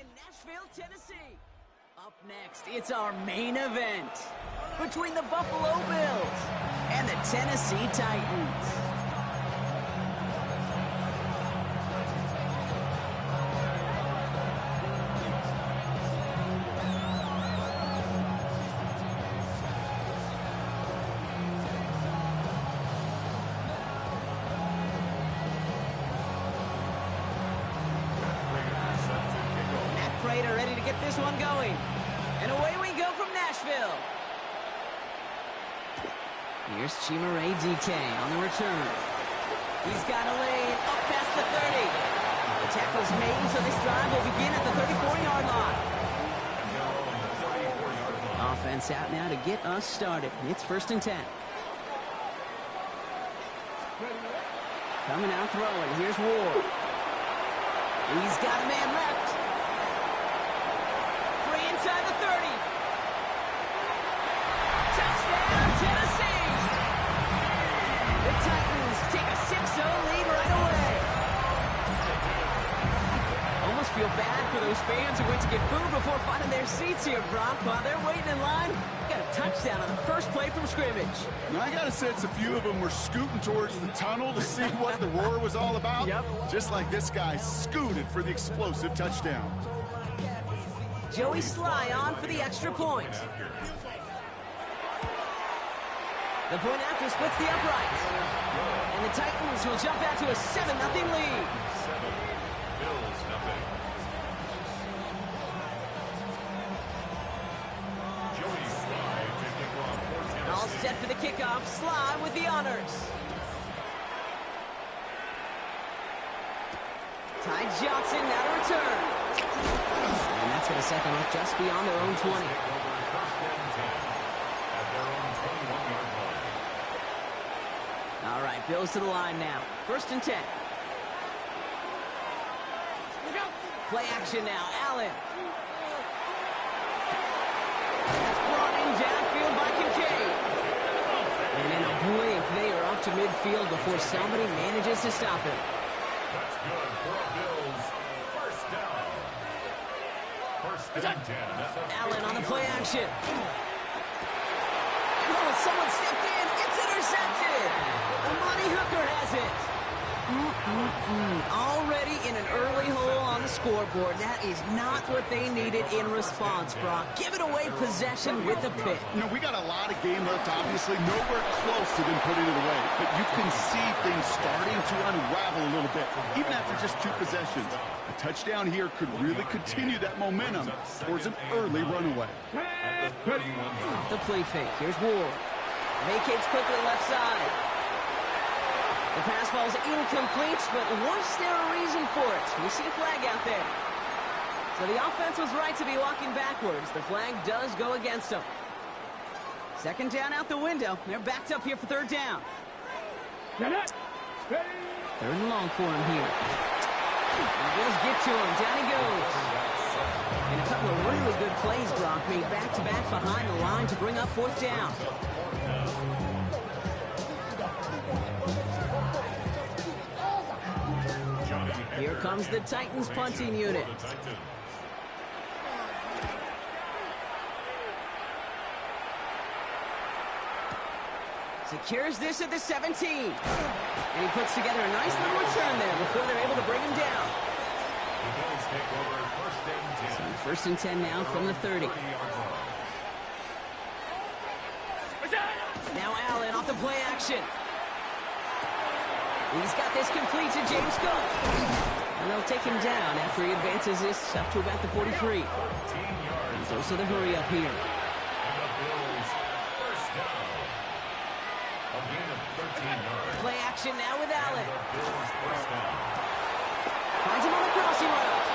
in Nashville, Tennessee. Up next, it's our main event between the Buffalo Bills and the Tennessee Titans. Are ready to get this one going. And away we go from Nashville. Here's Chimere DK on the return. He's got a lane up past the 30. The tackle's made, so this drive will begin at the 34-yard line. Offense out now to get us started. It's 1st and 10. Coming out throwing. Here's Ward. He's got a man left. Inside the 30. Touchdown, Tennessee! The Titans take a 6-0 lead right away. Almost feel bad for those fans who went to get food before finding their seats here, Brock. While they're waiting in line, got a touchdown on the first play from scrimmage. Now, I got a sense a few of them were scooting towards the tunnel to see what the roar was all about. Yep. Just like this guy scooted for the explosive touchdown. Joey Sly on for the extra point. The point after splits the uprights. And the Titans will jump out to a 7-0 lead. Bills nothing. Joey Sly taking off for Tennessee. All set for the kickoff. Sly with the honors. Ty Johnson now to return. And that's going to set them up just beyond their own 20. All right, Bills to the line now. 1st and 10. Play action now. Allen. That's brought in downfield by Kincaid. And in a blink, they are up to midfield before somebody manages to stop him. That's good for Bills. 1st down. 1st and 10. Allen on the play action. Oh, someone stepped in. It's intercepted. Amani Hooker has it. Already in an early hole on the scoreboard. That is not what they needed in response, Brock. Give it away possession with a pick. You know, we got a lot of game left, obviously. Nowhere close to them putting it away. But you can see things starting to unravel a little bit, even after just 2 possessions. A touchdown here could really continue that momentum towards an early runaway. Off the play fake. Here's Ward. Vacates quickly left side. The pass ball's incomplete, but was there a reason for it? We see a flag out there. So the offense was right to be walking backwards. The flag does go against them. 2nd down out the window. They're backed up here for 3rd down. 3rd and long for him here. And the Bills get to him. Down he goes. And a couple of really good plays, Brock, made back-to-back behind the line to bring up 4th down. Here comes the Titans punting unit. Secures this at the 17. And he puts together a nice little return there before they're able to bring him down. So 1st and 10 now from the 30. Now Allen off the play action. He's got this complete to James Cook. And they'll take him down after he advances this up to about the 43. There's also the hurry up here. Play action now with Allen. Finds him on the crossing route.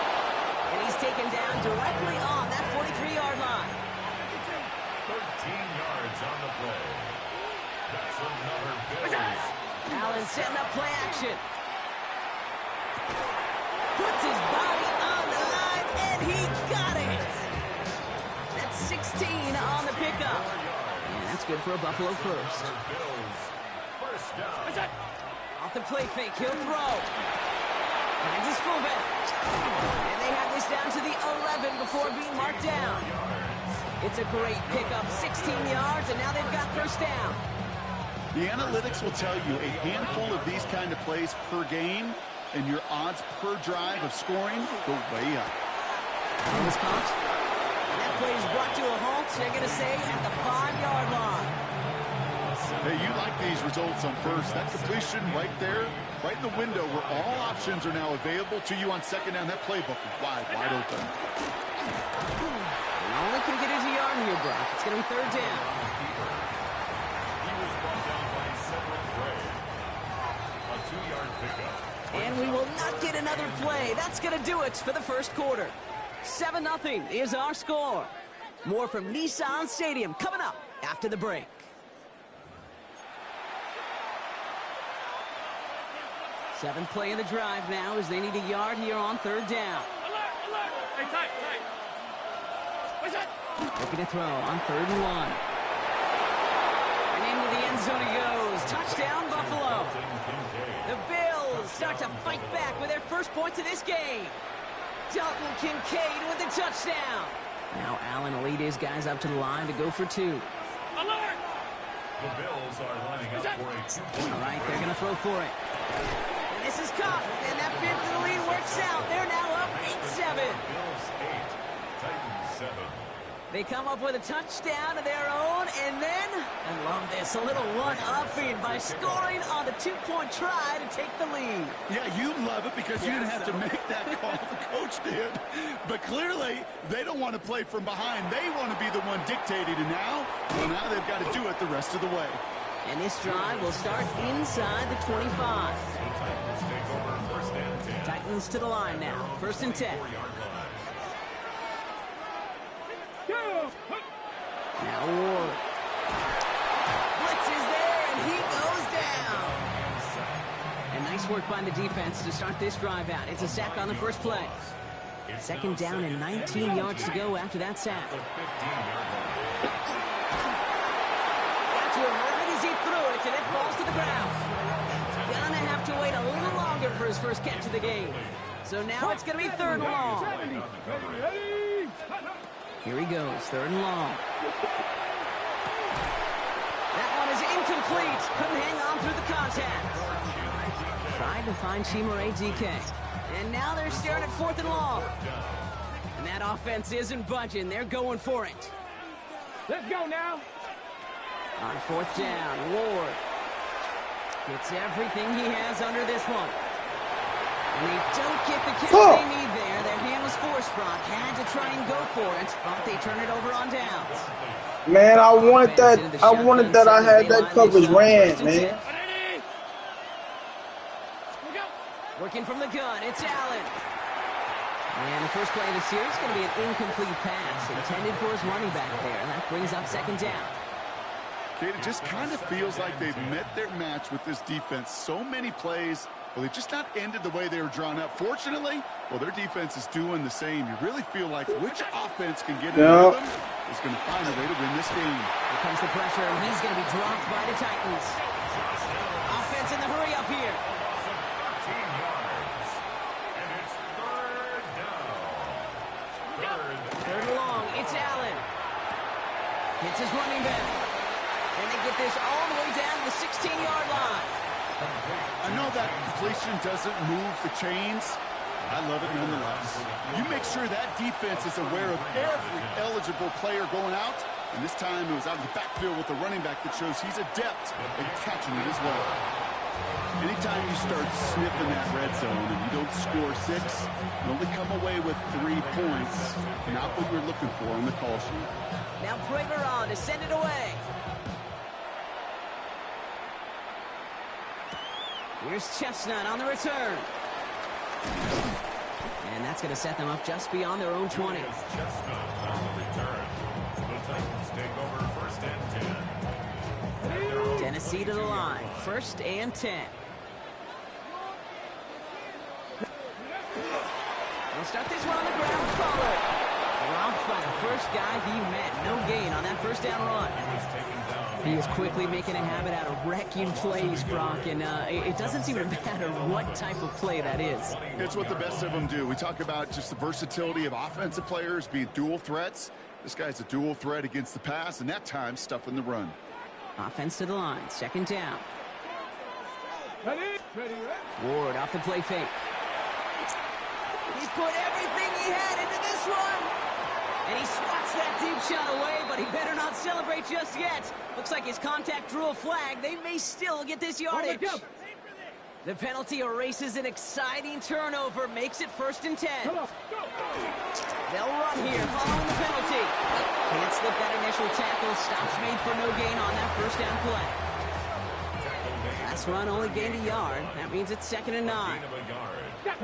And he's taken down directly on that 43-yard line. 13 yards on the play. That's another Bills. Allen setting up play action. Puts his body on the line, and he got it. That's 16 on the pickup. And that's good for a Buffalo first. Off the play fake, he'll throw. Finds his fullback. And they have this down to the It's a great pickup, 16 yards, and now they've got first down. The analytics will tell you a handful of these kind of plays per game, and your odds per drive of scoring go way up. Almost caught. And that play is brought to a halt, they're going to say, at the 5-yard line. Hey, you like these results on first. That completion right there, right in the window where all options are now available to you on second down. That playbook is wide open. And only can get it a yard here, Brock. It's going to be third down. He was brought down by Cedric Gray. A 2-yard pickup. And we will not get another play. That's going to do it for the first quarter. 7-0 is our score. More from Nissan Stadium coming up after the break. Seventh play of the drive now as they need a yard here on third down. Alert! Hey, tight! What's that? Looking to throw on 3rd and 1. And into the end zone he goes. Touchdown, Buffalo. The Bills start to fight back with their first points of this game. Dalton Kincaid with the touchdown. Now Allen will lead his guys up to the line to go for 2. Alert! The Bills are lining up for a 2-point. All right, they're going to throw for it. And this is caught, and that bid for the lead works out. They're now up 8-7. Bills 8, Titans 7. They come up with a touchdown of their own, and then, I love this, a little one-upping by scoring on the 2-point try to take the lead. Yeah, you love it because you didn't have to make that call. The coach did. But clearly, they don't want to play from behind. They want to be the one dictating. And now they've got to do it the rest of the way. And this drive will start inside the 25. The Titans take over first and 10. Titans to the line now. 1st and 10. 4-yard line. Now Ward. Blitz is there, and he goes down. And nice work by the defense to start this drive out. It's a sack on the first play. 2nd down and 19 yards to go after that sack. The 15-yard line. Got to him right as he threw it, and it falls to the ground. Gonna have to wait a little longer for his first catch of the game. So now it's going to be 3rd and long. Here he goes, 3rd and long. That one is incomplete. Couldn't hang on through the contact. Tried to find Chimere DK. And now they're staring at 4th and long. And that offense isn't budging. They're going for it. Let's go now. On 4th down, Ward gets everything he has under this one. And they don't get the catch they need there. Their hand was forced, Brock. Had to try and go for it, but they turn it over on downs. Man, I wanted that I had that coverage ran, man. Working from the gun, it's Allen. And the first play of the series is going to be an incomplete pass intended for his running back there. And that brings up 2nd down. Kate, it just kind of feels like they've met their match with this defense. So many plays, well, they just not ended the way they were drawn up. Fortunately, well, their defense is doing the same. You really feel like which offense can get in them is going to find a way to win this game. Here comes the pressure, and he's going to be dropped by the Titans. Offense in the hurry up here. 13 yards. And it's 3rd down. 3rd and long, it's Allen. Hits his running back. And they get this all the way down to the 16-yard line. I know that completion doesn't move the chains. I love it nonetheless. You make sure that defense is aware of every eligible player going out. And this time it was out of the backfield with the running back that shows he's adept at catching it as well. Anytime you start sniffing that red zone and you don't score 6, you only come away with 3 points. Not what you're looking for on the call sheet. Now Prater on to send it away. Here's Chestnut on the return. And that's going to set them up just beyond their own 20. Chestnut on the return. The Titans take over first and 10. Tennessee to the line. 1st and 10. They'll start this one on the ground. Pollard dropped by the first guy he met. No gain on that 1st down run. He was taken down He is quickly making a habit out of wrecking plays, Brock, and it doesn't seem to matter what type of play that is. It's what the best of them do. We talk about just the versatility of offensive players being dual threats. This guy's a dual threat against the pass, and that time stuffing the run. Offense to the line, 2nd down. Ready? Ward off the play fake. He put everything he had into this one. And he swats that deep shot away, but he better not celebrate just yet. Looks like his contact drew a flag. They may still get this yardage. The penalty erases an exciting turnover, makes it 1st and 10. They'll run here following the penalty. Can't slip that initial tackle. Stops made for no gain on that 1st down play. Last run only gained a yard. That means it's 2nd and 9. To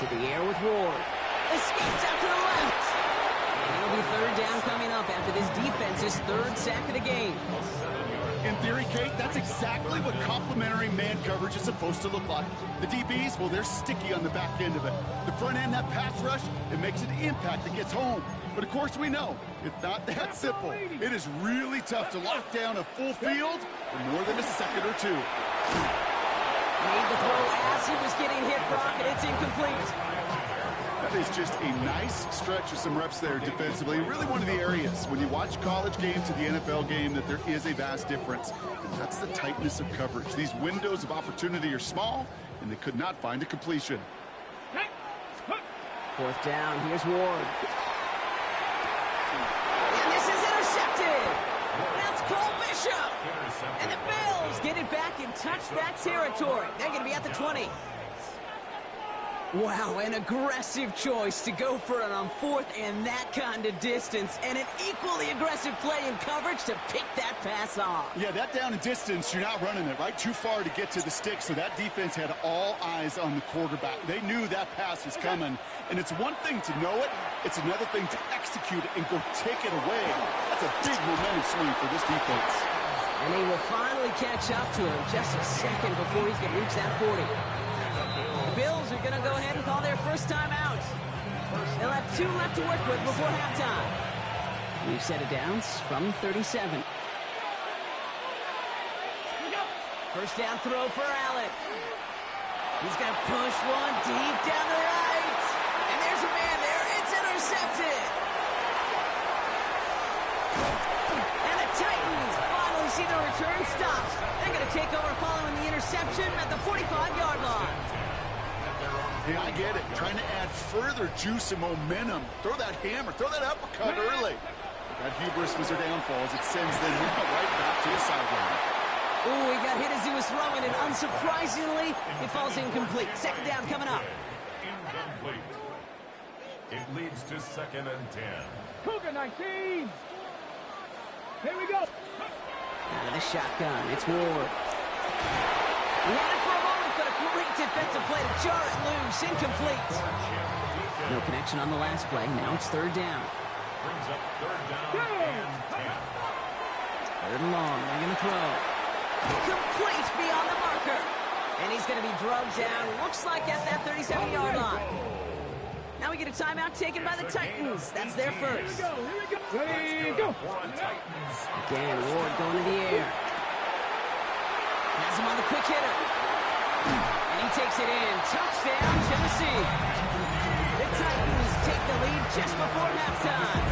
the air with Ward. Escapes out to the left. And it'll be 3rd down coming up after this defense's 3rd sack of the game. In theory, Kate, that's exactly what complementary man coverage is supposed to look like. The DBs, well, they're sticky on the back end of it. The front end, that pass rush, it makes an impact that gets home. But of course we know, it's not that simple. It is really tough to lock down a full field for more than a second or two. Made the throw as he was getting hit, Brock, and it's incomplete. That is just a nice stretch of some reps there defensively. Really one of the areas when you watch college game to the NFL game that there is a vast difference. And that's the tightness of coverage. These windows of opportunity are small, and they could not find a completion. 4th down, here's Ward. And this is intercepted. That's Cole Bishop. And the Bills get it back in touchback territory. They're going to be at the 20. Wow, an aggressive choice to go for it on 4th and that kind of distance, and an equally aggressive play in coverage to pick that pass off. Yeah, that down and distance, you're not running it, right? Too far to get to the stick, so that defense had all eyes on the quarterback. They knew that pass was coming, and it's one thing to know it, it's another thing to execute it and go take it away. That's a big momentum swing for this defense. And he will finally catch up to him just a second before he can reach that 40. The Bills are going to go ahead and call their first time out. They'll have 2 left to work with before halftime. We've set it downs from 37. 1st down throw for Allen. He's going to push one deep down the right. And there's a man there. It's intercepted. And the Titans finally see the return stopped. They're going to take over following the interception at the 45-yard line. Yeah, I get it. Trying to add further juice and momentum. Throw that hammer. Throw that uppercut early. That hubris was their downfall as it sends them right back to the sideline. Ooh, he got hit as he was throwing, and unsurprisingly, it falls incomplete. 2nd down coming up. Incomplete. It leads to 2nd and 10. Cougar 19. Here we go. Out of the shotgun, it's Ward. He had it for a moment, but a great defensive play to jar it loose. Incomplete. No connection on the last play. Now it's 3rd down. Brings up 3rd down and 10. 3rd and long. They're going to throw. Complete beyond the marker. And he's going to be drugged down. Looks like at that 37-yard line. Now we get a timeout taken by the Titans. That's their first. Ready, go. Again, Ward going to the air. Has him on the quick hitter. And he takes it in. Touchdown, Tennessee. The Titans take the lead just before halftime.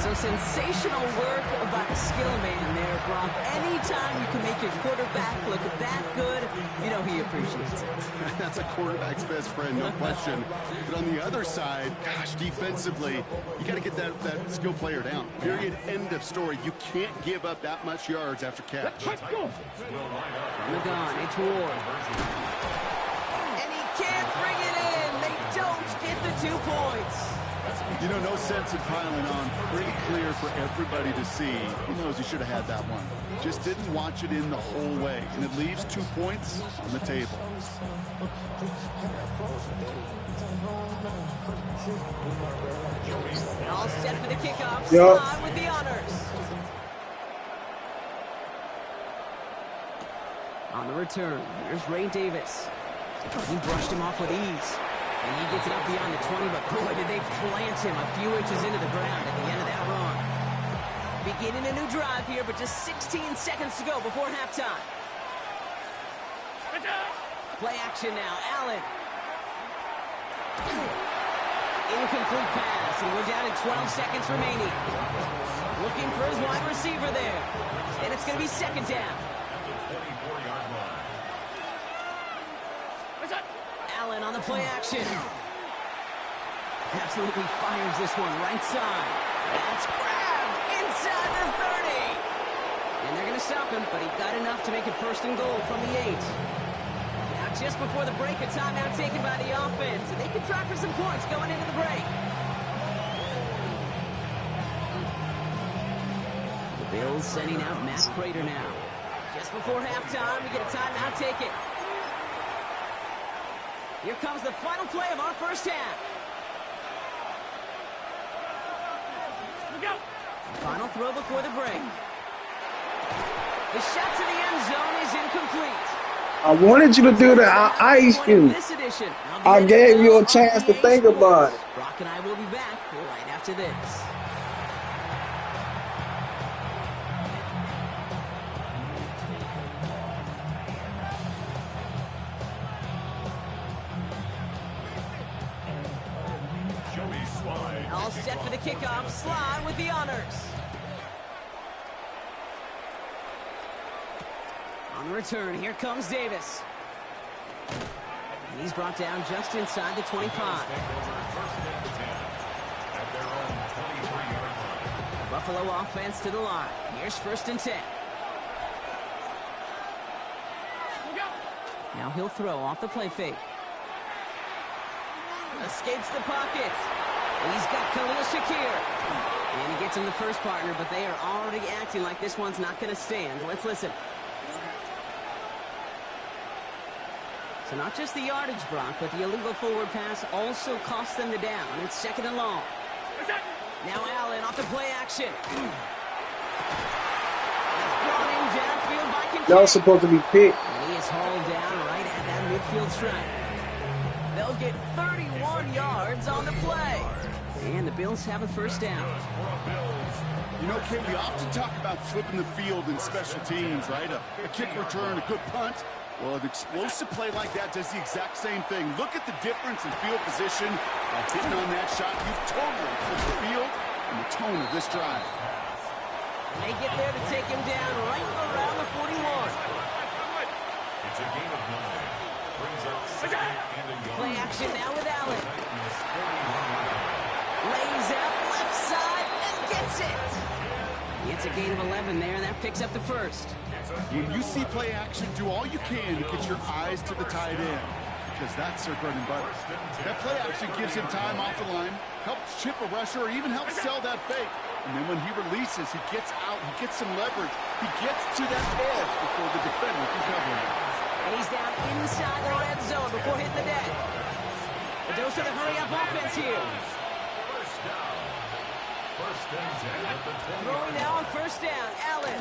So sensational work by the skill man there, Brock. Anytime you can make your quarterback look that good, you know he appreciates it. That's a quarterback's best friend, no question. But on the other side, gosh, defensively, you got to get that skill player down. Period. End of story. You can't give up that much yards after catch. Let's go. Look on, it's Ward. And he can't bring it in. They don't get the 2 points. You know, no sense in piling on. Pretty clear for everybody to see. He knows he should have had that one. Just didn't watch it in the whole way. And it leaves 2 points on the table. All set for the kickoff. Yep. Slide with the honors. On the return, here's Ray Davis. He brushed him off with ease. And he gets it up beyond the 20, but boy, did they plant him a few inches into the ground at the end of that run. Beginning a new drive here, but just 16 seconds to go before halftime. Play action now. Allen. Incomplete pass, and we're down to 12 seconds remaining. Looking for his wide receiver there. And it's going to be second down. Allen on the play action. Absolutely fires this one right side. That's grabbed inside the 30. And they're going to stop him, but he got enough to make it first and goal from the 8. Now just before the break, a timeout taken by the offense. And they can try for some points going into the break. The Bills sending out Matt Prater now. Just before halftime, we get a timeout taken. Here comes the final play of our first half. Go. Final throw before the break. The shot to the end zone is incomplete. I wanted you to do that. I iced you. I gave you a chance to think about it. Brock and I will be back right after this. All set for the kickoff. Slide with the honors. On the return, here comes Davis. And he's brought down just inside the 25. Buffalo offense to the line. Here's first and 10. Now he'll throw off the play fake. Escapes the pocket. He's got Khalil Shakir. And he gets him the first partner, but they are already acting like this one's not going to stand. Let's listen. So not just the yardage, Brock, but the illegal forward pass also cost them the down. It's second and long. Now Allen off the play action. That's brought in downfield by Kincaid. That was supposed to be picked. And he is hauled down right at that midfield stripe. They'll get 31 yards on the play. And the Bills have a first down. You know, Kate, we often talk about flipping the field in special teams, right? A kick return, a good punt. Well, an explosive play like that does the exact same thing. Look at the difference in field position. By hitting on that shot, you've totally flipped the field and the tone of this drive. And they get there to take him down right around the 41. It's a gain of 9. Brings up second and a yard. Play action now with Allen. Lays out left side and gets it. It's a gain of 11 there, and that picks up the first. When you see play action, do all you can to get your eyes to the tight end, because that's their bread and butter. That play action gives him time off the line, helps chip a rusher, or even helps sell that fake. And then when he releases, he gets out, he gets some leverage. He gets to that edge before the defender can cover him. And he's down inside the red zone before hitting the deck. A dose of the hurry-up offense here. Throwing now on first down, Allen.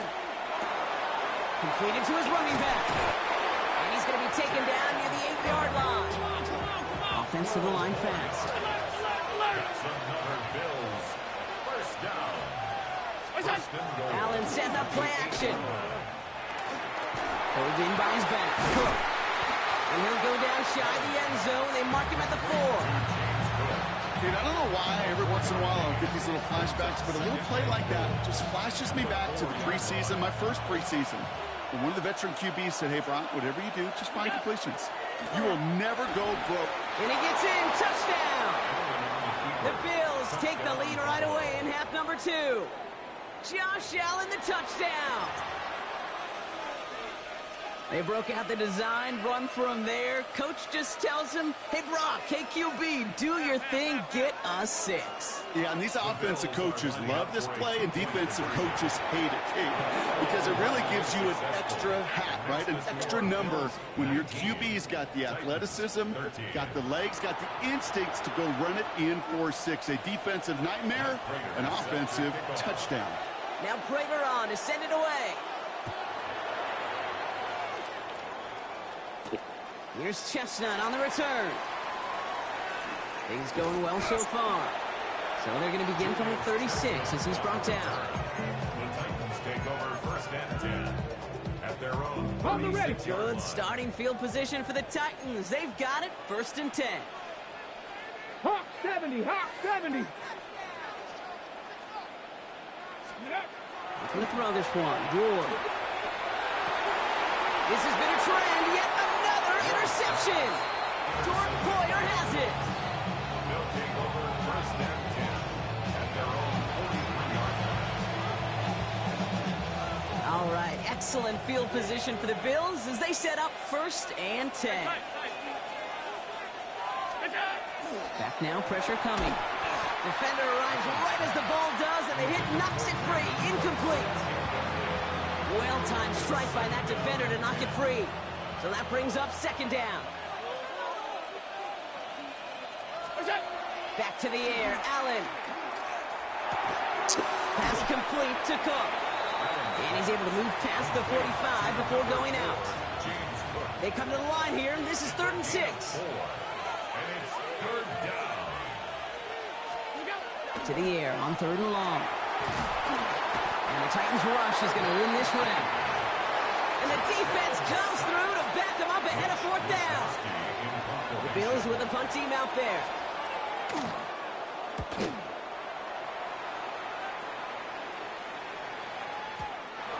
Completed to his running back. And he's going to be taken down near the 8-yard line. Offense to the line fast. Allen setting up play action. Pulled in by his back. Cook. And he'll go down shy of the end zone. They mark him at the 4. Dude, I don't know why every once in a while I'll get these little flashbacks, but a little play like that just flashes me back to the preseason, my first preseason. And one of the veteran QBs said, hey, Brock, whatever you do, just find completions. You will never go broke. And he gets in. Touchdown. The Bills take the lead right away in half number 2. Josh Allen, the touchdown. They broke out the design, run from there. Coach just tells him, hey, Brock, KQB, do your thing, get us 6. Yeah, and these offensive coaches love this play, and defensive coaches hate it, because it really gives you an extra hat, right, an extra number when your QB's got the athleticism, got the legs, got the instincts to go run it in for 6. A defensive nightmare, an offensive touchdown. Now Prater on to send it away. Here's Chestnut on the return. Things going well so far. So they're going to begin from the 36 as he's brought down. The Titans take over first and 10 at their own. On the ready. Good starting field position for the Titans. They've got it, first and 10. Hawk 70, Hawk 70. He's going to throw this one. Ward. This has been a trend. Yet another interception. Jordan Poyer has it. They'll take over first and 10 at their own 43-yard line. All right, excellent field position for the Bills as they set up first and 10. Back now, pressure coming. Defender arrives right as the ball does, and the hit knocks it free. Incomplete. Well-timed strike by that defender to knock it free. So that brings up second down. Back to the air, Allen. Pass complete to Cook. And he's able to move past the 45 before going out. They come to the line here, and this is 3rd and 6. And it's third down. To the air on 3rd and long. And the Titans rush is going to win this round. And the defense comes through to back them up ahead of 4th down. The Bills with a punt team out there.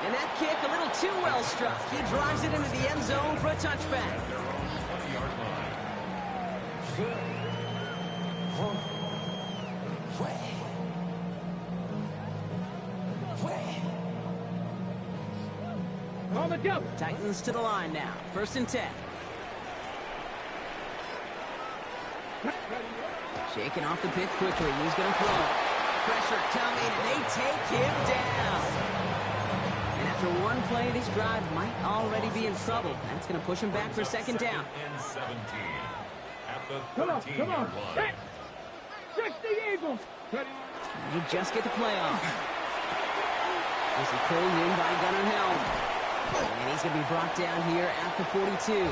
And that kick a little too well struck. He drives it into the end zone for a touchback. On the go. Titans to the line now. 1st and 10. Shaking off the pit quickly. He's going to throw. Pressure coming, and they take him down. And after one play, this drive might already be in trouble. That's going to push him back for 2nd down. And 17 at the Come on, 13-yard line. Set. 60 Eagles. Ready. And he just get the play off. This is pulled in by Gunnar Helm. And he's going to be brought down here at the 42.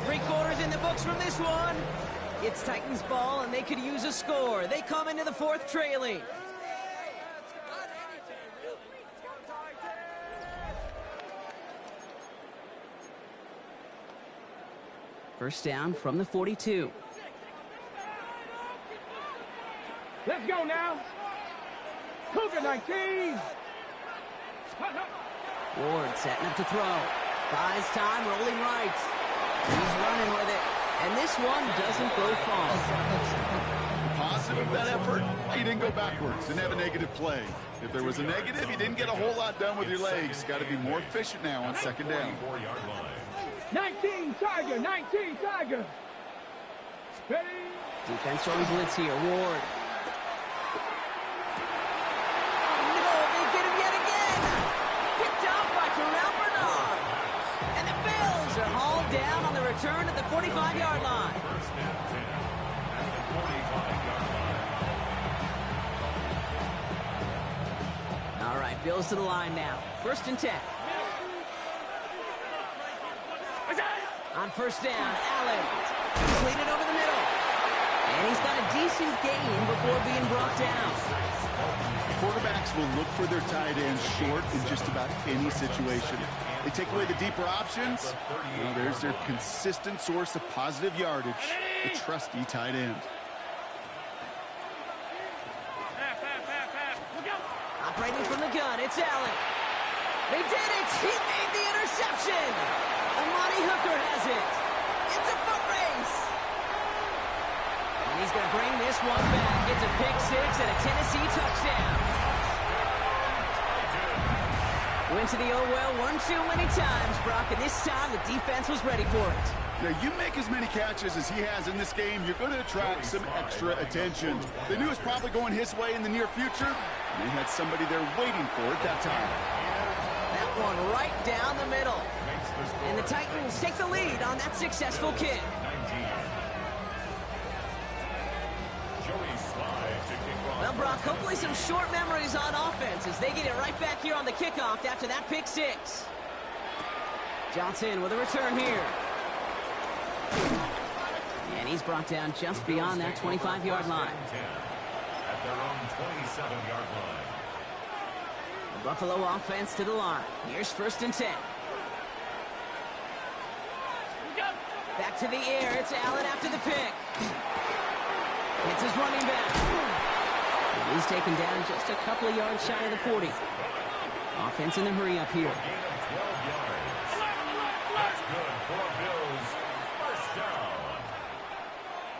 Three-quarters in the books from this one. It's Titans ball, and they could use a score. They come into the 4th trailing. First down from the 42. Let's go now. Cougar 19. Ward setting up to throw. Buys time, rolling right. He's running with it. And this one doesn't go far. Positive of that effort, he didn't go backwards, didn't have a negative play. If there was a negative, he didn't get a whole lot done with your legs. Got to be more efficient now on 2nd down. 4-yard line. 19 Tiger, 19 Tiger. Ready. Defense throwing blitz here. Ward. No, they get him yet again. Picked up by Terrell Bernard. And the Bills are hauled down on the return at the 45-yard line. First and 10 at the 45-yard line. All right, Bills to the line now. 1st and 10. On 1st down, Allen. Completed over the middle. And he's got a decent gain before being brought down. Quarterbacks will look for their tight ends short in just about any situation. They take away the deeper options. Well, there's their consistent source of positive yardage, the trusty tight end. Operating from the gun, it's Allen. They did it! He made the interception! Amani Hooker has it. It's a foot race. And he's going to bring this one back. It's a pick six and a Tennessee touchdown. Went to the oh well one too many times, Brock, and this time the defense was ready for it. Now, you make as many catches as he has in this game, you're going to attract some extra attention. They knew it was probably going his way in the near future. They had somebody there waiting for it that time. That one right down the middle. And the Titans take the lead on that successful kick. Well, Brock, Hopefully some short memories on offense as they get it right back here on the kickoff after that pick six. Johnson with a return here. And he's brought down just beyond that 25-yard line. At their own 27-yard line. The Buffalo offense to the line. Here's 1st and 10. Back to the air. It's Allen after the pick. It's his running back. And he's taken down just a couple of yards shy of the 40. Offense in the hurry up here. That's good for Bills. First down.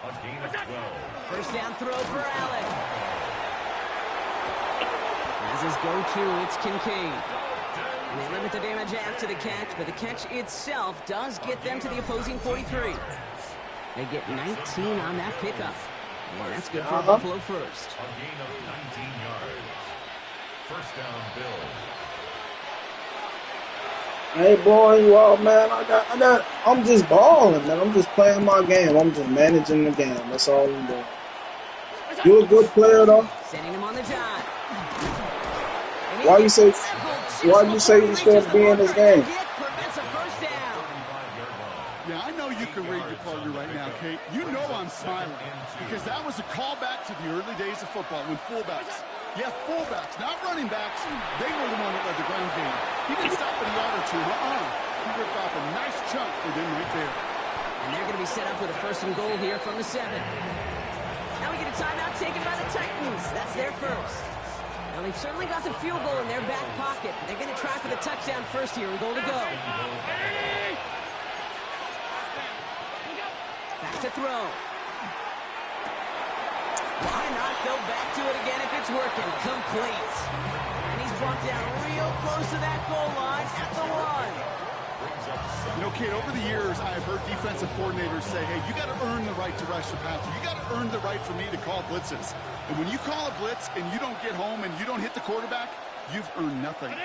A gain of 12. First down throw for Allen. As his go-to, it's Kincaid. And they limit the damage after the catch, but the catch itself does get them to the opposing 43. They get 19 on that pickup. And that's good for Buffalo first. A gain of 19 yards. First down, Bills. Hey, boy, well, man, I'm just balling, man. I'm just playing my game. I'm just managing the game. That's all I'm doing. You're a good player, though. Sending him on the dive. Why you say you shouldn't be in this game? Yeah, I know you can read your partner right now, Kate. You know I'm smiling because that was a callback to the early days of football when fullbacks, not running backs, they were the one that led the ground game. He didn't stop at a yard or two. He ripped off a nice chunk for them right there. And they're going to be set up with a 1st and goal here from the 7. Now we get a timeout taken by the Titans. That's their first. Now they've certainly got the field goal in their back pocket. They're going to try for the touchdown first here and goal to go. Back to throw. Why not go back to it again if it's working? Complete. And he's brought down real close to that goal line at the 1. You know, Kate, over the years, I've heard defensive coordinators say, hey, you got to earn the right to rush the passer. You got to earn the right for me to call blitzes. And when you call a blitz and you don't get home and you don't hit the quarterback, you've earned nothing.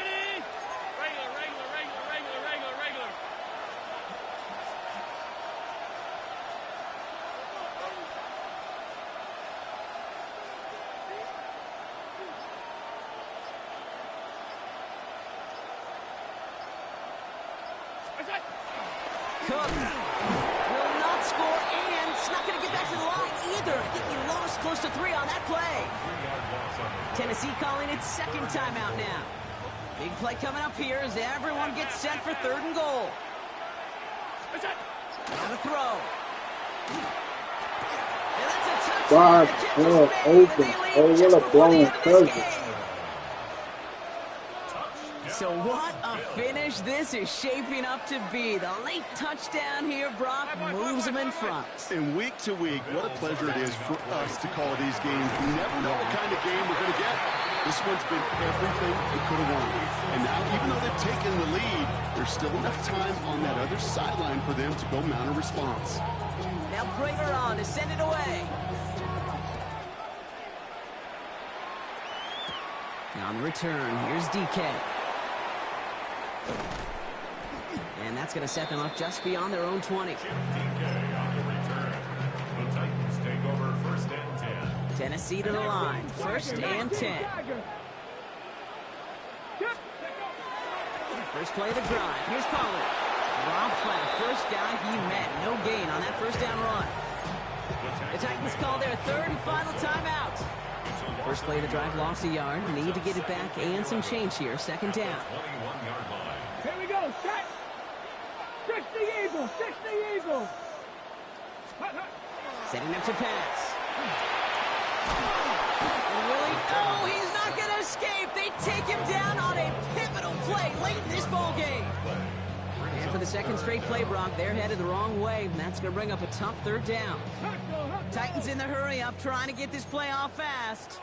Cook will not score, and it's not going to get back to the line either. I think he lost close to 3 on that play. Tennessee calling its 2nd timeout now. Big play coming up here as everyone gets set for 3rd and goal. On a throw. And that's a touchdown. God, open. Oh, what a blown coverage. So what a finish this is shaping up to be. The late touchdown here, Brock, moves them in front. And week to week, what a pleasure it is for us to call these games. We never know what kind of game we're going to get. This one's been everything we could have won. And now, even though they've taken the lead, there's still enough time on that other sideline for them to go mount a response. Now Prager on to send it away. Now on the return, here's DK. And that's going to set them up just beyond their own 20. DK on the return. The Titans take over 1st and 10. Tennessee to the line. 1st and 10. First play of the drive. Here's Pollard. Rob flat. First guy he met. No gain on that 1st down run. The Titans call their 3rd and final timeout. First play of the drive, lost a yard. Need to get it back and some change here. 2nd down. 21-yard line. Here we go, set. 60 Eagles, 60 Eagles. Setting up to pass. And Willie, oh, he's not going to escape. They take him down on a pivotal play late in this ball game. And for the 2nd straight play, Brock, they're headed the wrong way, and that's going to bring up a tough 3rd down. Titans in the hurry up, trying to get this play off fast.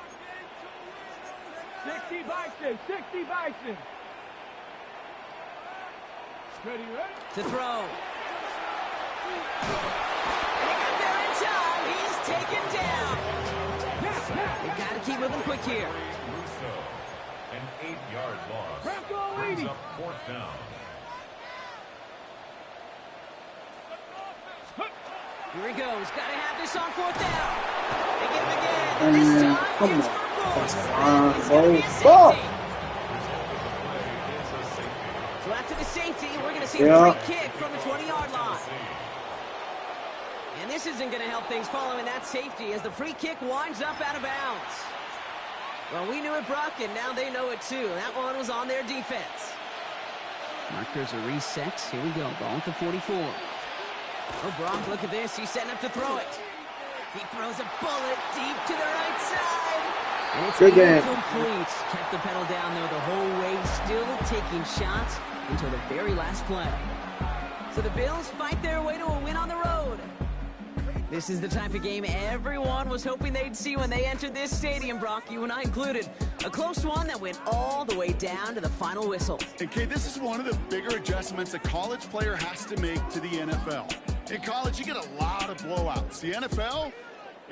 60 Bison, 60 Bison. Ready? To throw. And he got there in time. He's taken down. They've got to keep moving quick here. Russo, an 8-yard loss. Brings up 4th down. Here he goes. Got to have this on 4th down. They get him again. And this time, it's for That's And fine, he's bro. going to be a Fuck. safety. So after the safety, we're going to see Yeah. a free kick from the 20-yard line. And this isn't going to help things following that safety as the free kick winds up out of bounds. Well, we knew it, Brock, and now they know it too. That one was on their defense. Markers are reset. Here we go. Ball at the 44. Oh, Brock, look at this. He's setting up to throw it. He throws a bullet deep to the right side. And it's Good game. incomplete. Kept the pedal down there the whole way, still taking shots until the very last play. So the Bills fight their way to a win on the road. This is the type of game everyone was hoping they'd see when they entered this stadium, Brock, you and I included. A close one that went all the way down to the final whistle. And Kay, this is one of the bigger adjustments a college player has to make to the NFL. In college, you get a lot of blowouts. The NFL,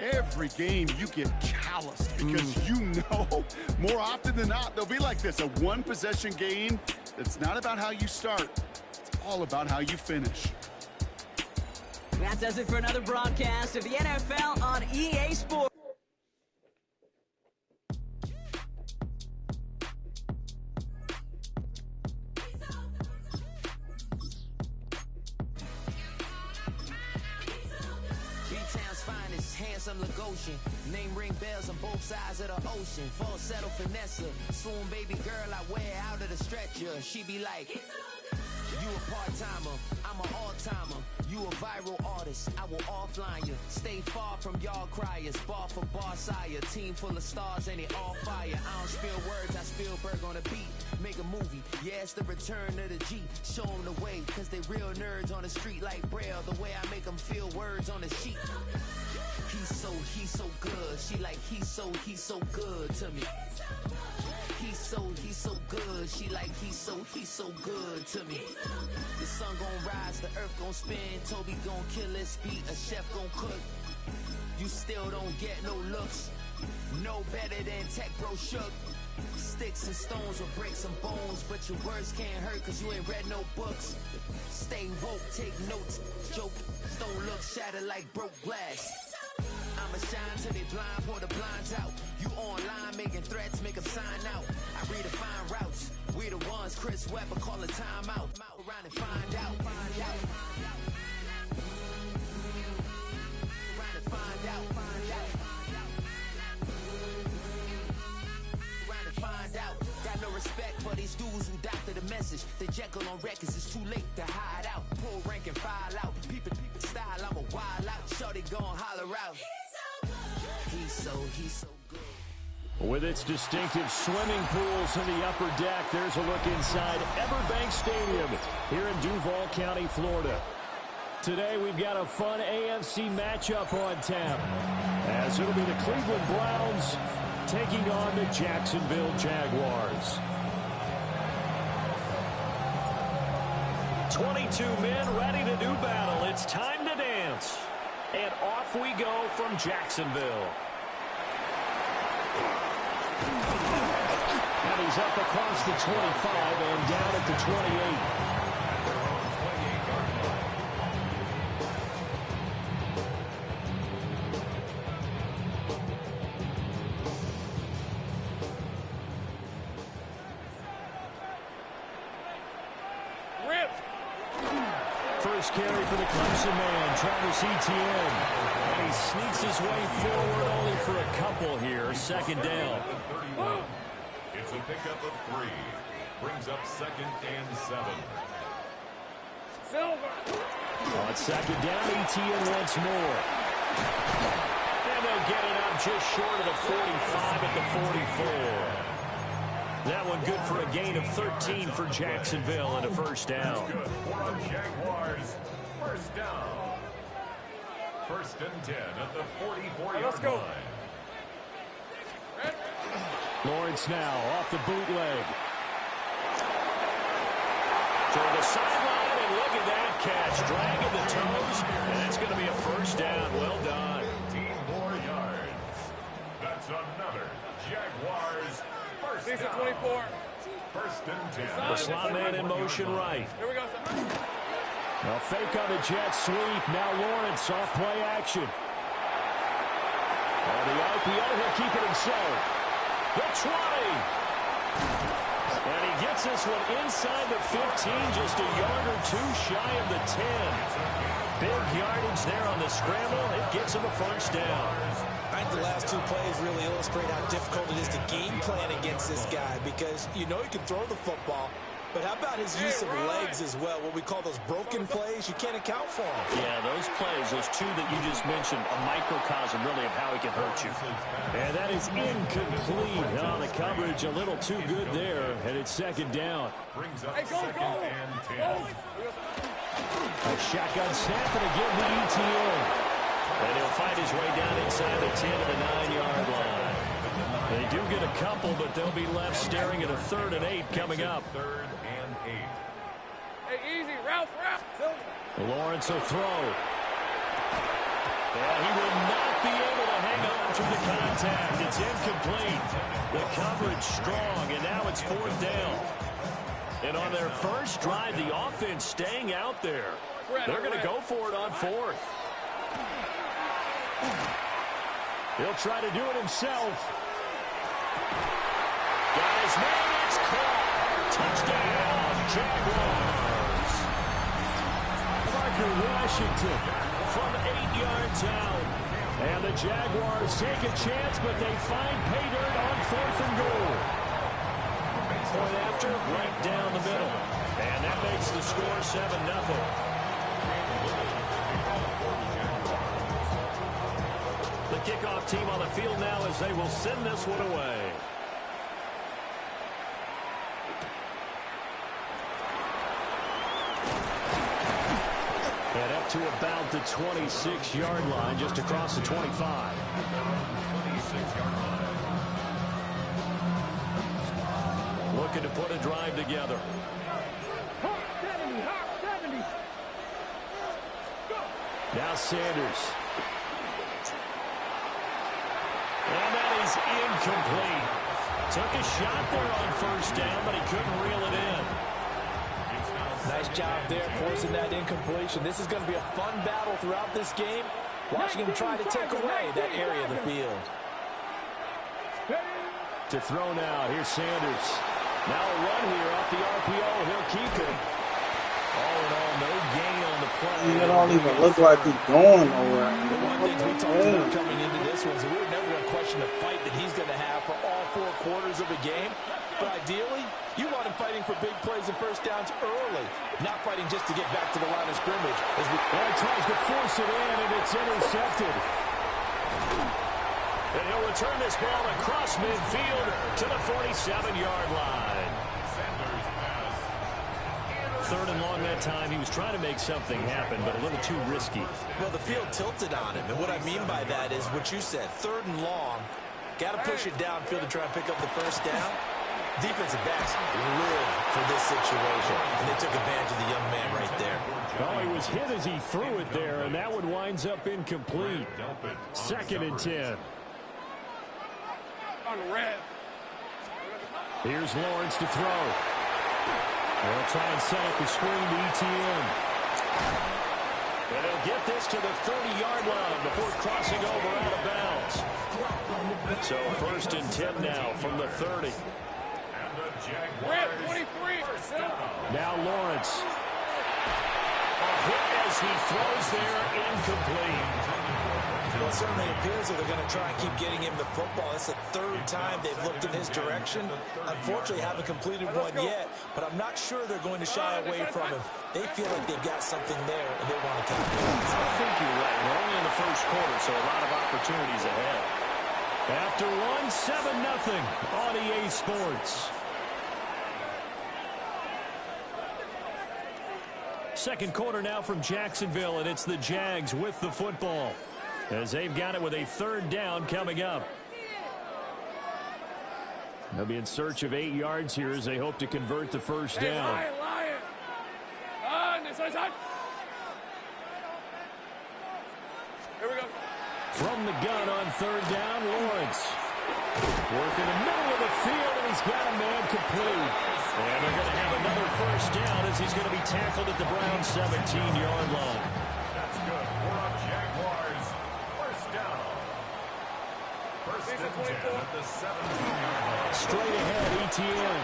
every game you get calloused because you know more often than not they'll be like this, a one-possession game that's not about how you start. It's all about how you finish. That does it for another broadcast of the NFL on EA Sports. B-Town's finest, handsome Lagosian. Name ring bells on both sides of the ocean. Falsetto finesse, swoon baby girl I wear out of the stretcher. She be like, you a part-timer, I'm an all-timer. You a viral artist, I will offline you. Stay far from y'all criers, bar for bar sire. Team full of stars and it all fire. I don't spill words, I spill Berg on a beat. Make a movie, yeah, it's the return of the G. Show them the way, cause they real nerds on the street like Braille. The way I make them feel words on the sheet. He's so good. She like, he's so good to me. He's so good. She like, he's so good to me. The sun gon' rise, the earth gon' spin. Toby gon' kill this beat, a chef gon' cook. You still don't get no looks. No better than Tech Bro Shook. Sticks and stones will break some bones, but your words can't hurt cause you ain't read no books. Stay woke, take notes. Joke, don't look shattered like broke glass. I'ma shine till they blind, pour the blinds out. You online making threats, make them sign out. I redefine routes. We the ones Chris Webber call a timeout. Around and find out. Around and find out. Around and find out. Got no respect for these dudes who doctor the message. The Jekyll on records, it's too late to hide out. Pull rank and file out. Peep style, I'm a wild out. Shorty gon' holler out. He's so good. With its distinctive swimming pools in the upper deck, there's a look inside Everbank Stadium here in Duval County, Florida. Today we've got a fun AFC matchup on tap, as it'll be the Cleveland Browns taking on the Jacksonville Jaguars. 22 men ready to do battle. It's time to dance. And off we go from Jacksonville. And he's up across the 25 and down at the 28. First carry for the Clemson man, Travis Etienne. And he sneaks his way forward only for a couple here. Second down. It's a pickup of 3. Brings up 2nd and 7. On second down, Etienne once more. And they'll get it up just short of the 45 at the 44. That one good for a gain of 13 for Jacksonville and a first down. Good for the Jaguars. First down. 1st and 10 at the 44-yard line. Lawrence now off the bootleg. To the sideline, and look at that catch. Dragging the toes, and that's going to be a first down. Well done. 15 more yards. That's another Jaguars first down. 24. 1st and 10. The slot man in motion right. Here we go, son. Now fake on the jet sweep. Now Lawrence off play action. And the RPO, he'll keep it himself. The 20. And he gets this one inside the 15, just a yard or two shy of the 10. Big yardage there on the scramble. It gets him a first down. I think the last two plays really illustrate how difficult it is to game plan against this guy, because you know he can throw the football, but how about his use of legs as well? What we call those broken plays, you can't account for them. Yeah, those plays, those two that you just mentioned, a microcosm really of how he can hurt you. And that is incomplete. On the coverage, a little too good there, and it's second down. Hey, go. A shotgun snap, and again the ETN. And he'll find his way down inside the 10 to the 9-yard line. They do get a couple, but they'll be left staring at a 3rd and 8 coming up. 3rd and 8. Hey, easy, Ralph. Lawrence will throw. And he will not be able to hang on through the contact. It's incomplete. The coverage strong, and now it's 4th down. And on their first drive, the offense staying out there. They're going to go for it on 4th. He'll try to do it himself. Got his man. It's caught. Touchdown, Jaguars. Parker Washington from 8 yards out. And the Jaguars take a chance, but they find pay dirt on 4th and goal. Point after, right down the middle. And that makes the score 7-0. The kickoff team on the field now as they will send this one away. And up to about the 26-yard line, just across the 25. 26-yard line. Looking to put a drive together. Hawk 70. Now Sanders. And that is incomplete. Took a shot there on 1st down, but he couldn't reel it in. Nice job there forcing that incompletion. This is going to be a fun battle throughout this game, watching him try to take away that area of the field. To throw now, here's Sanders. Now a run here off the RPO. He'll keep it. All in all, no gain on the play. It don't even look like he's going nowhere. One thing we talked about coming into this one is we were never going to question the fight that he's going to have for all 4 quarters of a game. But ideally, you want him fighting for big plays and first downs early, not fighting just to get back to the line of scrimmage. As he tries to force it in, and it's intercepted. And he'll return this ball across midfield to the 47-yard line. 3rd and long that time. He was trying to make something happen, but a little too risky. Well, the field tilted on him, and what I mean by that is what you said, 3rd and long. Got to push it downfield to try and pick up the first down. Defensive backs live for this situation, and they took advantage of the young man right there. Oh, he was hit as he threw it there, and that one winds up incomplete. 2nd and 10. On the red. Here's Lawrence to throw. They'll try and set up the screen to ETN. And he'll get this to the 30-yard line before crossing over out of bounds. So 1st and 10 now from the 30. Red 23. Now Lawrence. A hit as he throws there, incomplete. Well, it certainly appears that they're going to try and keep getting him the football. It's the 3rd time they've looked in his direction. Unfortunately, haven't completed one yet, but I'm not sure they're going to shy away from him. They feel like they've got something there, and they want to capitalize. I think you're right. We're only in the 1st quarter, so a lot of opportunities ahead. After one, 7-0 on EA Sports. 2nd quarter now from Jacksonville, and it's the Jags with the football, as they've got it with a 3rd down coming up. They'll be in search of 8 yards here as they hope to convert the first down. Here we go. From the gun on 3rd down, Lawrence. Work in the middle of the field, and he's got a man complete. And they're going to have another first down as he's going to be tackled at the Browns' 17-yard line. That's good. We're on Jaguars. First down. 1st and Straight ahead, ETN.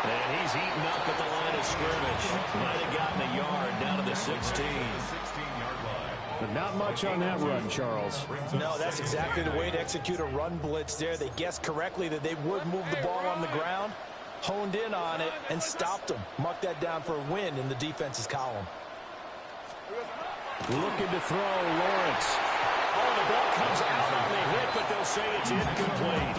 And he's eaten up at the line of scrimmage. Might have gotten a yard down to the 16. But not much on that run, Charles. No, that's exactly the way to execute a run blitz there. They guessed correctly that they would move the ball on the ground, honed in on it, and stopped them. Mark that down for a win in the defense's column. Looking to throw, Lawrence. Oh, the ball comes out on the hit, but they'll say it's incomplete.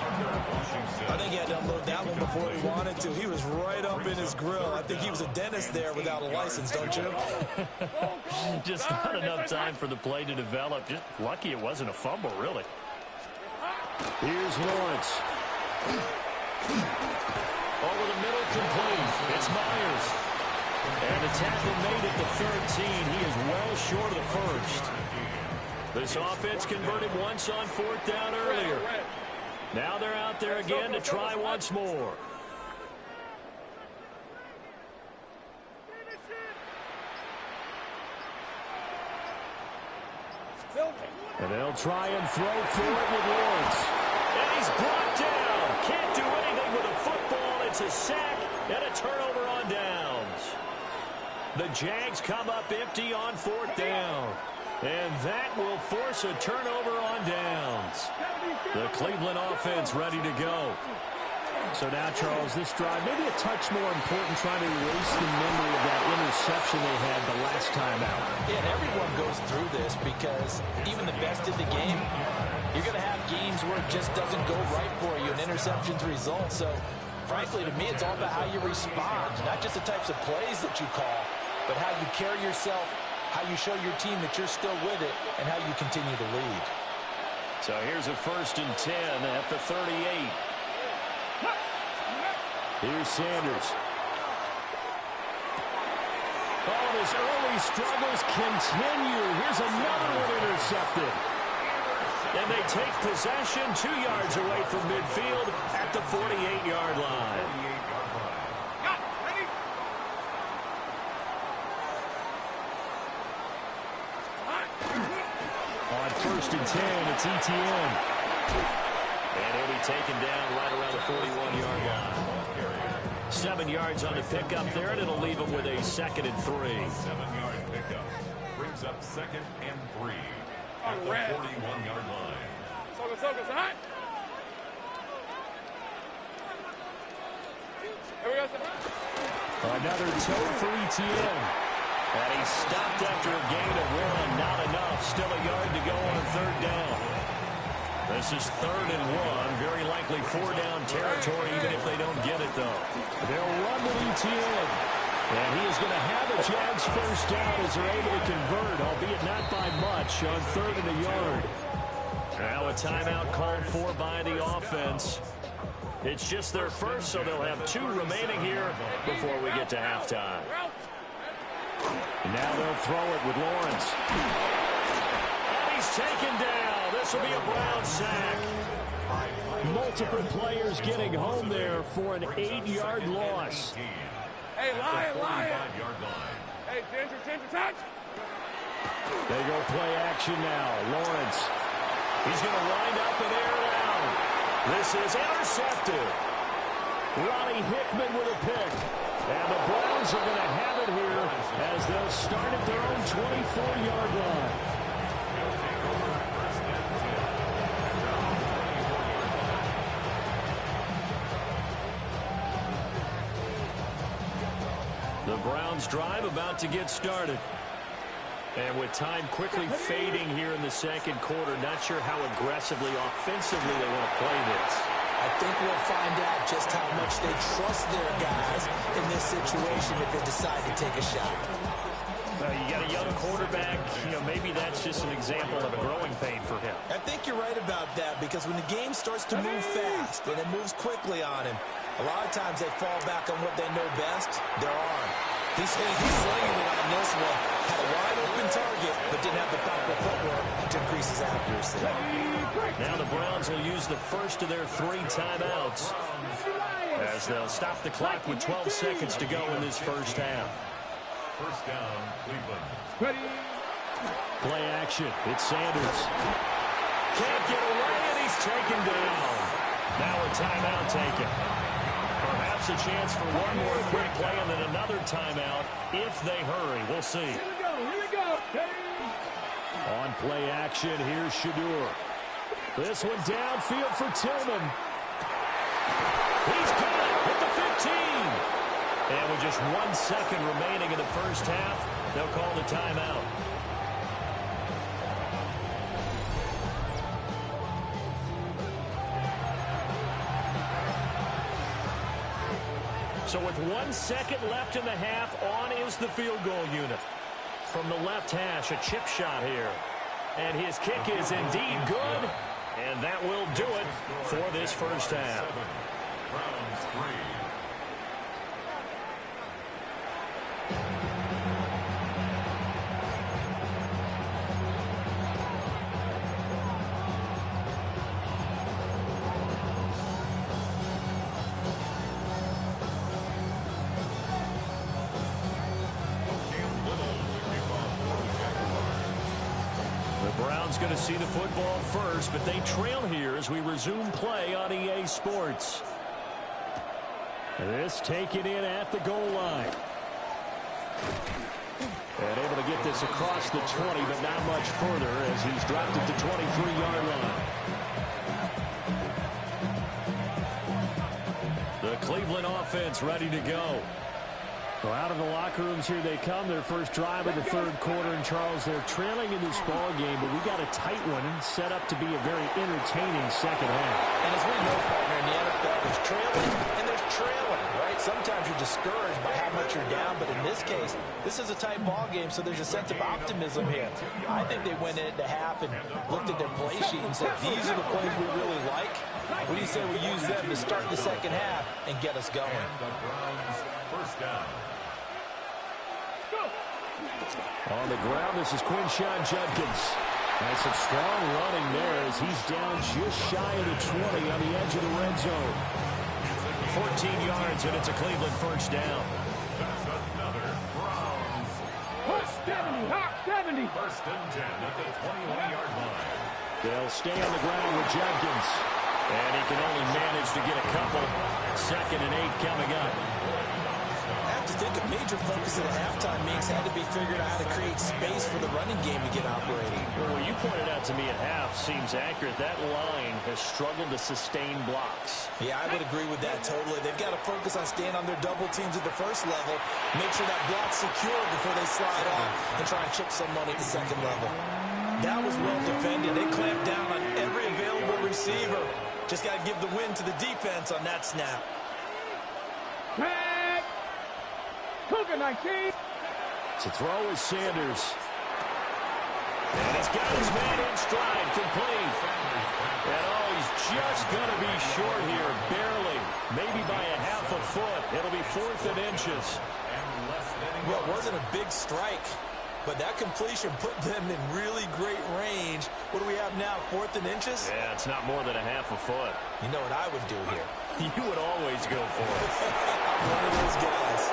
I think he had to unload that one before he wanted to. He was right up in his grill. I think he was a dentist there without a license, don't you? Just not enough time for the play to develop. Just lucky it wasn't a fumble, really. Here's Lawrence. Over the middle, complete. It's Myers. And the tackle made at the 13. He is well short of the first. This offense converted once on fourth down earlier. Now they're out there again to try once more. And they'll try and throw for it with Lawrence. And he's brought down. Can't do anything with a football. It's a sack and a turnover on downs. The Jags come up empty on fourth down. And that will force a turnover on downs. The Cleveland offense ready to go. So now, Charles, this drive maybe a touch more important, trying to erase the memory of that interception they had the last time out. Yeah, and everyone goes through this because even the best in the game, you're going to have games where it just doesn't go right for you, and interceptions result. So, frankly, to me, it's all about how you respond, not just the types of plays that you call, but how you carry yourself, how you show your team that you're still with it, and how you continue to lead. So here's a 1st and 10 at the 38. Here's Sanders. Oh, his early struggles continue. Here's another one intercepted. And they take possession 2 yards away from midfield at the 48-yard line. On 1st and 10, it's ETN. And he'll be taken down right around the 41-yard line. 7 yards on the pickup there, and it'll leave him with a 2nd and 3. 7-yard pickup brings up 2nd and 3 at the 41-yard line. Another toe for ETN. And he stopped after a gain of 1. Not enough. Still a yard to go on 3rd down. This is 3rd and 1. Very likely 4-down territory, even if they don't get it, though. They'll run with ETN. And he is going to have a Jags first down as they're able to convert, albeit not by much, on 3rd and a yard. Now a timeout called for by the offense. It's just their first, so they'll have 2 remaining here before we get to halftime. Now they'll throw it with Lawrence. And he's taken down. This will be a Brown sack. Multiple players getting home there for an 8-yard loss. Hey, Lion. Hey, Ginger, touch. They go play action now. Lawrence. He's going to wind up and air it out. This is intercepted. Ronnie Hickman with a pick. And the Browns are going to have it here as they'll start at their own 24-yard line. The Browns drive about to get started. And with time quickly fading here in the 2nd quarter, not sure how aggressively, offensively they want to play this. I think we'll find out just how much they trust their guys in this situation if they decide to take a shot. You got a young quarterback, maybe that's just an example of a growing pain for him. I think you're right about that because when the game starts to move fast and it moves quickly on him, a lot of times they fall back on what they know best, their arm. He's slinging it on this one. Had a wide open target, but didn't have the proper footwork to increase his accuracy. Now the Browns will use the first of their 3 timeouts as they'll stop the clock with 12 seconds to go in this first half. First down, Cleveland. Ready. Play action. It's Sanders. Can't get away, and he's taken down. Now a timeout taken. Perhaps a chance for one more quick play and then another timeout if they hurry. We'll see. Here we go. On play action, here's Shadur. This one downfield for Tillman. He's got it at the 15. And with just 1 second remaining in the first half, they'll call the timeout. So with 1 second left in the half, on is the field goal unit. From the left hash, a chip shot here. And his kick is indeed good. And that will do it for this first half. Browns 3. Going to see the football first, but they trail here as we resume play on EA Sports. This taken in at the goal line. And able to get this across the 20, but not much further as he's dropped it to 23-yard line. The Cleveland offense ready to go. Well, out of the locker rooms here they come. Their first drive of the third quarter. And, Charles, they're trailing in this ball game, but we got a tight one set up to be a very entertaining second half. And as we know, partner, in the NFL, there's trailing and there's trailing, right? Sometimes you're discouraged by how much you're down, but in this case, this is a tight ball game, so there's a sense of optimism here. I think they went into half and looked at their play sheet and said, these are the plays we really like. What do you say we use them to start the second half and get us going? First down. On the ground, this is Quinshon Judkins. And some strong running there as he's down just shy of the 20 on the edge of the red zone. 14 yards, and it's a Cleveland first down. That's another Browns. Hot 70, hot 70. First and 10 at the 21-yard line. They'll stay on the ground with Judkins. And he can only manage to get a couple. 2nd and 8 coming up. I have to think a major focus at the halftime meetings had to be figuring out how to create space for the running game to get operating. Well, what you pointed out to me at half seems accurate. That line has struggled to sustain blocks. Yeah, I would agree with that totally. They've got to focus on staying on their double teams at the first level, make sure that block's secure before they slide off and try and chip someone at the second level. That was well defended. They clamped down on every available receiver. Just got to give the win to the defense on that snap. Tag. Cougar 19. To throw is Sanders. And he's got his man in stride, complete. And oh, he's just going to be short here, barely. Maybe by a half a foot. It'll be 4th and inches. Well, it wasn't a big strike, but that completion put them in really great range. What do we have now, 4th and inches? Yeah, it's not more than a half a foot. You know what I would do here? You would always go for it. I'm one of those guys.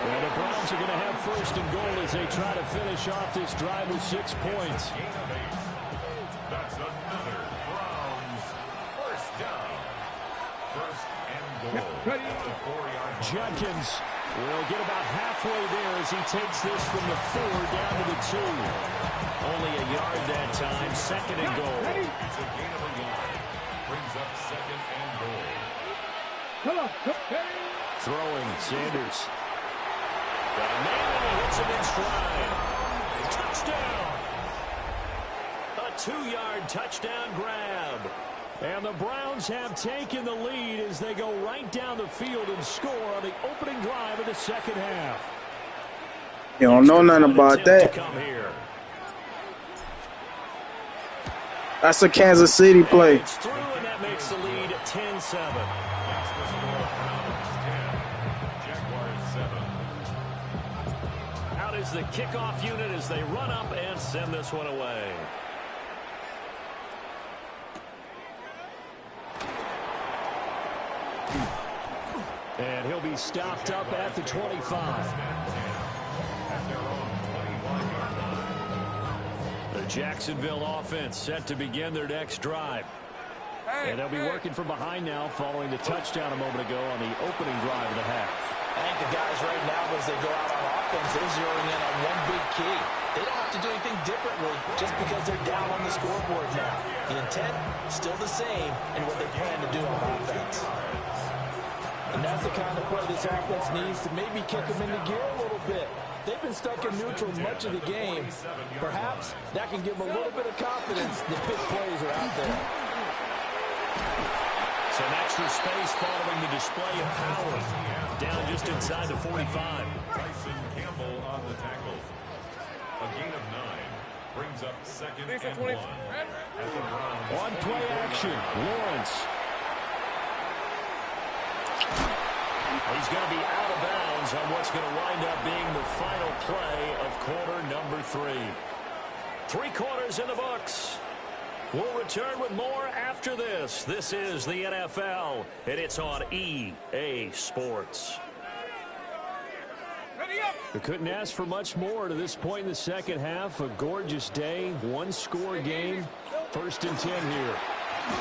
And the Browns are going to have 1st and goal as they try to finish off this drive with 6 points. That's another Browns first down. 1st and goal. At the 4-yard line. Judkins will get about halfway there as he takes this from the 4 down to the 2. Only a yard that time. 2nd and goal. It's a gain of a yard. Brings up 2nd and goal. Come on. Throwing, Sanders. Got a man and he hits him in stride. Touchdown! A 2-yard touchdown grab. And the Browns have taken the lead as they go right down the field and score on the opening drive of the second half. You don't know nothing about that. That's a Kansas City play. It's through, and that makes the lead at 10-7. Out is the kickoff unit as they run up and send this one away. And he'll be stopped up at the 25. The The Jacksonville offense set to begin their next drive. And they'll be working from behind now following the touchdown a moment ago on the opening drive of the half. I think the guys right now, as they go out on offense, they're zeroing in on one big key. They don't have to do anything differently just because they're down on the scoreboard now. The intent, still the same in what they plan to do on offense. And that's the kind of play this offense needs to maybe kick them into gear a little bit. They've been stuck in neutral much of the game. Perhaps that can give them a little bit of confidence that big plays are out there. Some extra space following the display of power. Down just inside the 45. Tyson Campbell on the tackle. A gain of 9 brings up second and 1. On play action, Lawrence. He's going to be out of bounds on what's going to wind up being the final play of quarter number 3. 3 quarters in the books. We'll return with more after this. This is the NFL, and it's on EA Sports. We couldn't ask for much more to this point in the second half. A gorgeous day, one-score game. 1st and 10 here.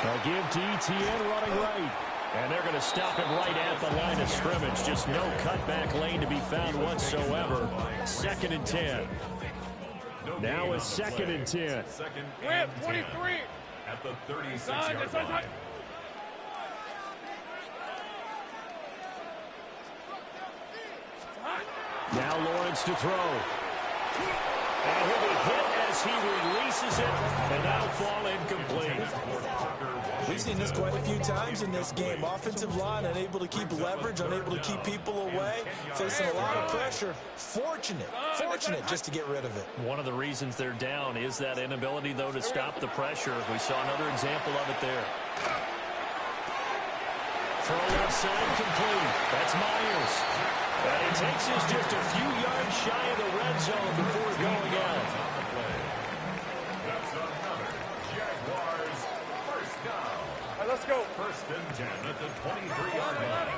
They'll give to Etienne running right. And they're going to stop him right at the line of scrimmage. Just no cutback lane to be found whatsoever. 2nd and 10. Now it's 2nd and 10. Second and 23 at the 36-yard line. Now Lawrence to throw. And he'll be hit as he releases it, and that'll fall incomplete. We've seen this quite a few times in this game. Offensive line unable to keep leverage, unable to keep people away, facing a lot of pressure. Fortunate just to get rid of it. One of the reasons they're down is that inability, though, to stop the pressure. We saw another example of it there. Throw left side complete. That's Myers. And he takes us just a few yards shy of the red zone before going out. That's another Jaguars first down. All right, let's go. 1st and 10 at the 23-yard line.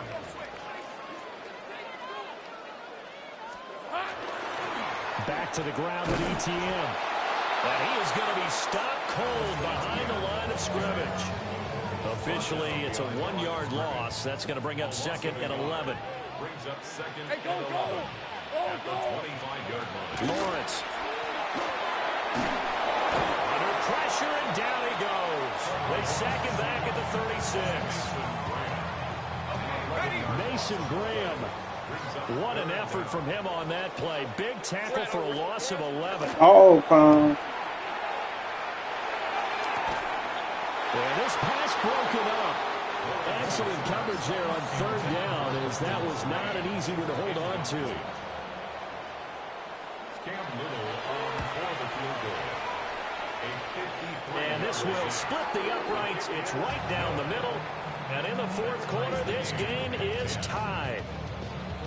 Back to the ground with Etienne. And he is going to be stopped cold behind the line of scrimmage. Officially, it's a 1-yard loss. That's going to bring up 2nd and 11. Brings up 2nd and 11 at the 25-yard line. Lawrence. Under pressure, and down he goes. They sack him back at the 36. Mason Graham. What an effort from him on that play. Big tackle for a loss of 11. Oh, come. And this pass broken up. Excellent coverage there on 3rd down, as that was not an easy one to hold on to. Cam Little on for the field goal. And this will split the uprights. It's right down the middle. And in the 4th quarter, this game is tied.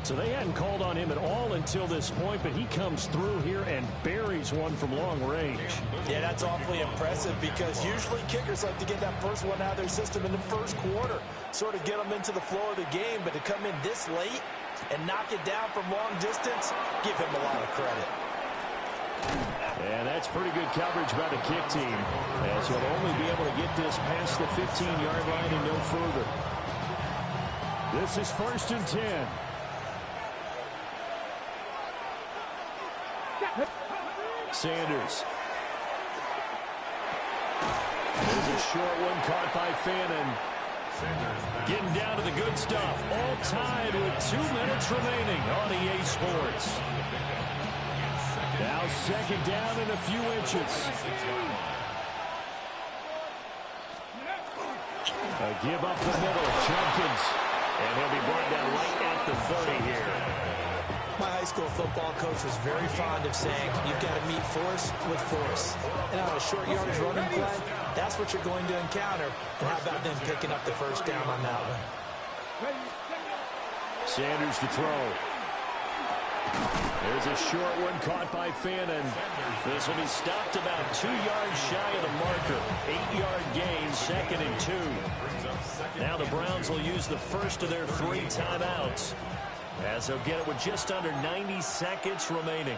So they hadn't called on him at all until this point, but he comes through here and buries one from long range. Yeah, that's awfully impressive because usually kickers like to get that first one out of their system in the 1st quarter, sort of get them into the flow of the game, but to come in this late and knock it down from long distance, give him a lot of credit. And that's pretty good coverage by the kick team, as he'll only be able to get this past the 15-yard line and no further. This is 1st and 10. Sanders. There's a short one caught by Fannin. Getting down to the good stuff. All tied with 2 minutes remaining on EA Sports. Now 2nd down and a few inches. A give up the middle. Jenkins. And he'll be brought down right at the 30 here. My high school football coach was very fond of saying, you've got to meet force with force. And on a short yardage running play, that's what you're going to encounter. And how about them picking up the 1st down on that one? Sanders to throw. There's a short one caught by Fannin. This will be stopped about 2 yards shy of the marker. 8-yard gain, 2nd and 2. Now the Browns will use the first of their 3 timeouts, as they'll get it with just under 90 seconds remaining.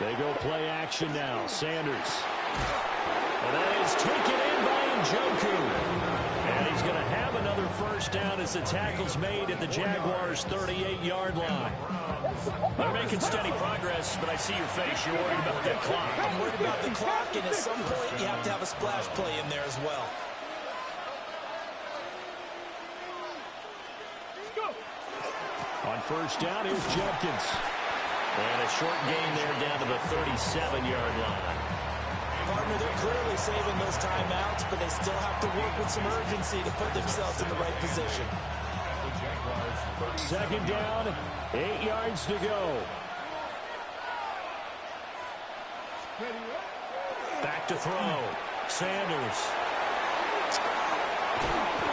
They go play action now. Sanders. And that is taken in by Njoku. And he's going to have another first down as the tackle's made at the Jaguars' 38-yard line. They're making steady progress, but I see your face. You're worried about that clock. I'm worried about the clock, and at some point you have to have a splash play in there as well. On first down, here's Judkins. And a short gain there down to the 37-yard line. Partner, they're clearly saving those timeouts, but they still have to work with some urgency to put themselves in the right position. Second down, 8 yards to go. Back to throw. Sanders.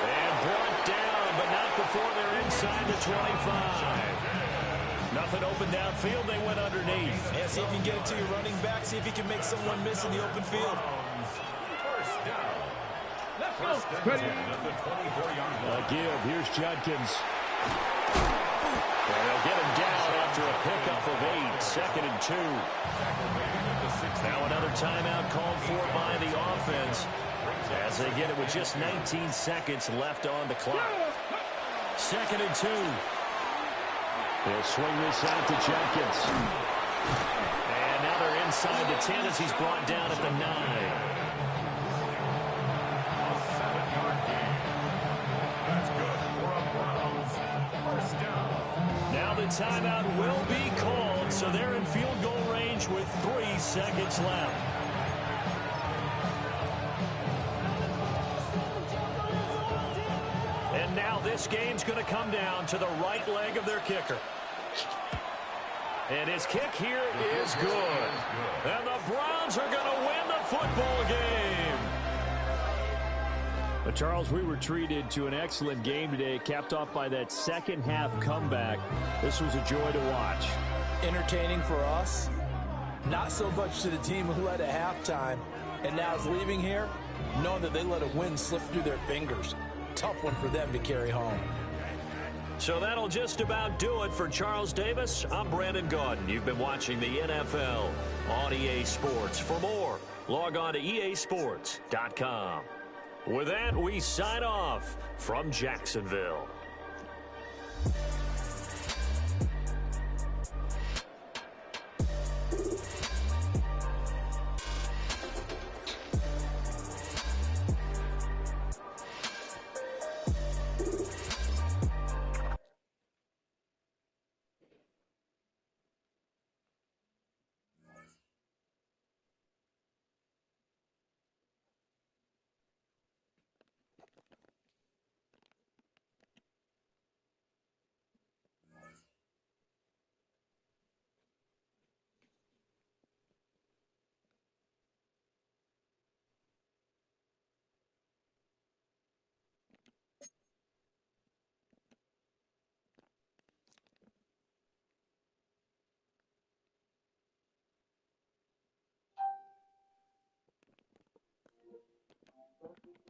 And brought down, but not before they're inside the 25. Nothing open downfield. They went underneath. Yeah, see if you can get it to your running back. See if you can make someone miss in the open field. First down. First and 10 at the 24-yard line. A give. Here's Judkins. And they'll get him down after a pickup of 8. Second and 2. Now another timeout called for by the offense as they get it with just 19 seconds left on the clock. Second and 2. He'll swing this out to Judkins. And now they're inside the 10 as he's brought down at the 9. A 7-yard gain. That's good for a Browns first down. Now the timeout will be called, so they're in field goal range with 3 seconds left. And now this game's going to come down to the right leg of their kicker. And his kick here is good. And the Browns are going to win the football game. But Charles, we were treated to an excellent game today, capped off by that second half comeback. This was a joy to watch. Entertaining for us. Not so much to the team who led at halftime and now is leaving here, knowing that they let a win slip through their fingers. Tough one for them to carry home. So that'll just about do it for Charles Davis. I'm Brandon Gaudin. You've been watching the NFL on EA Sports. For more, log on to easports.com. With that, we sign off from Jacksonville.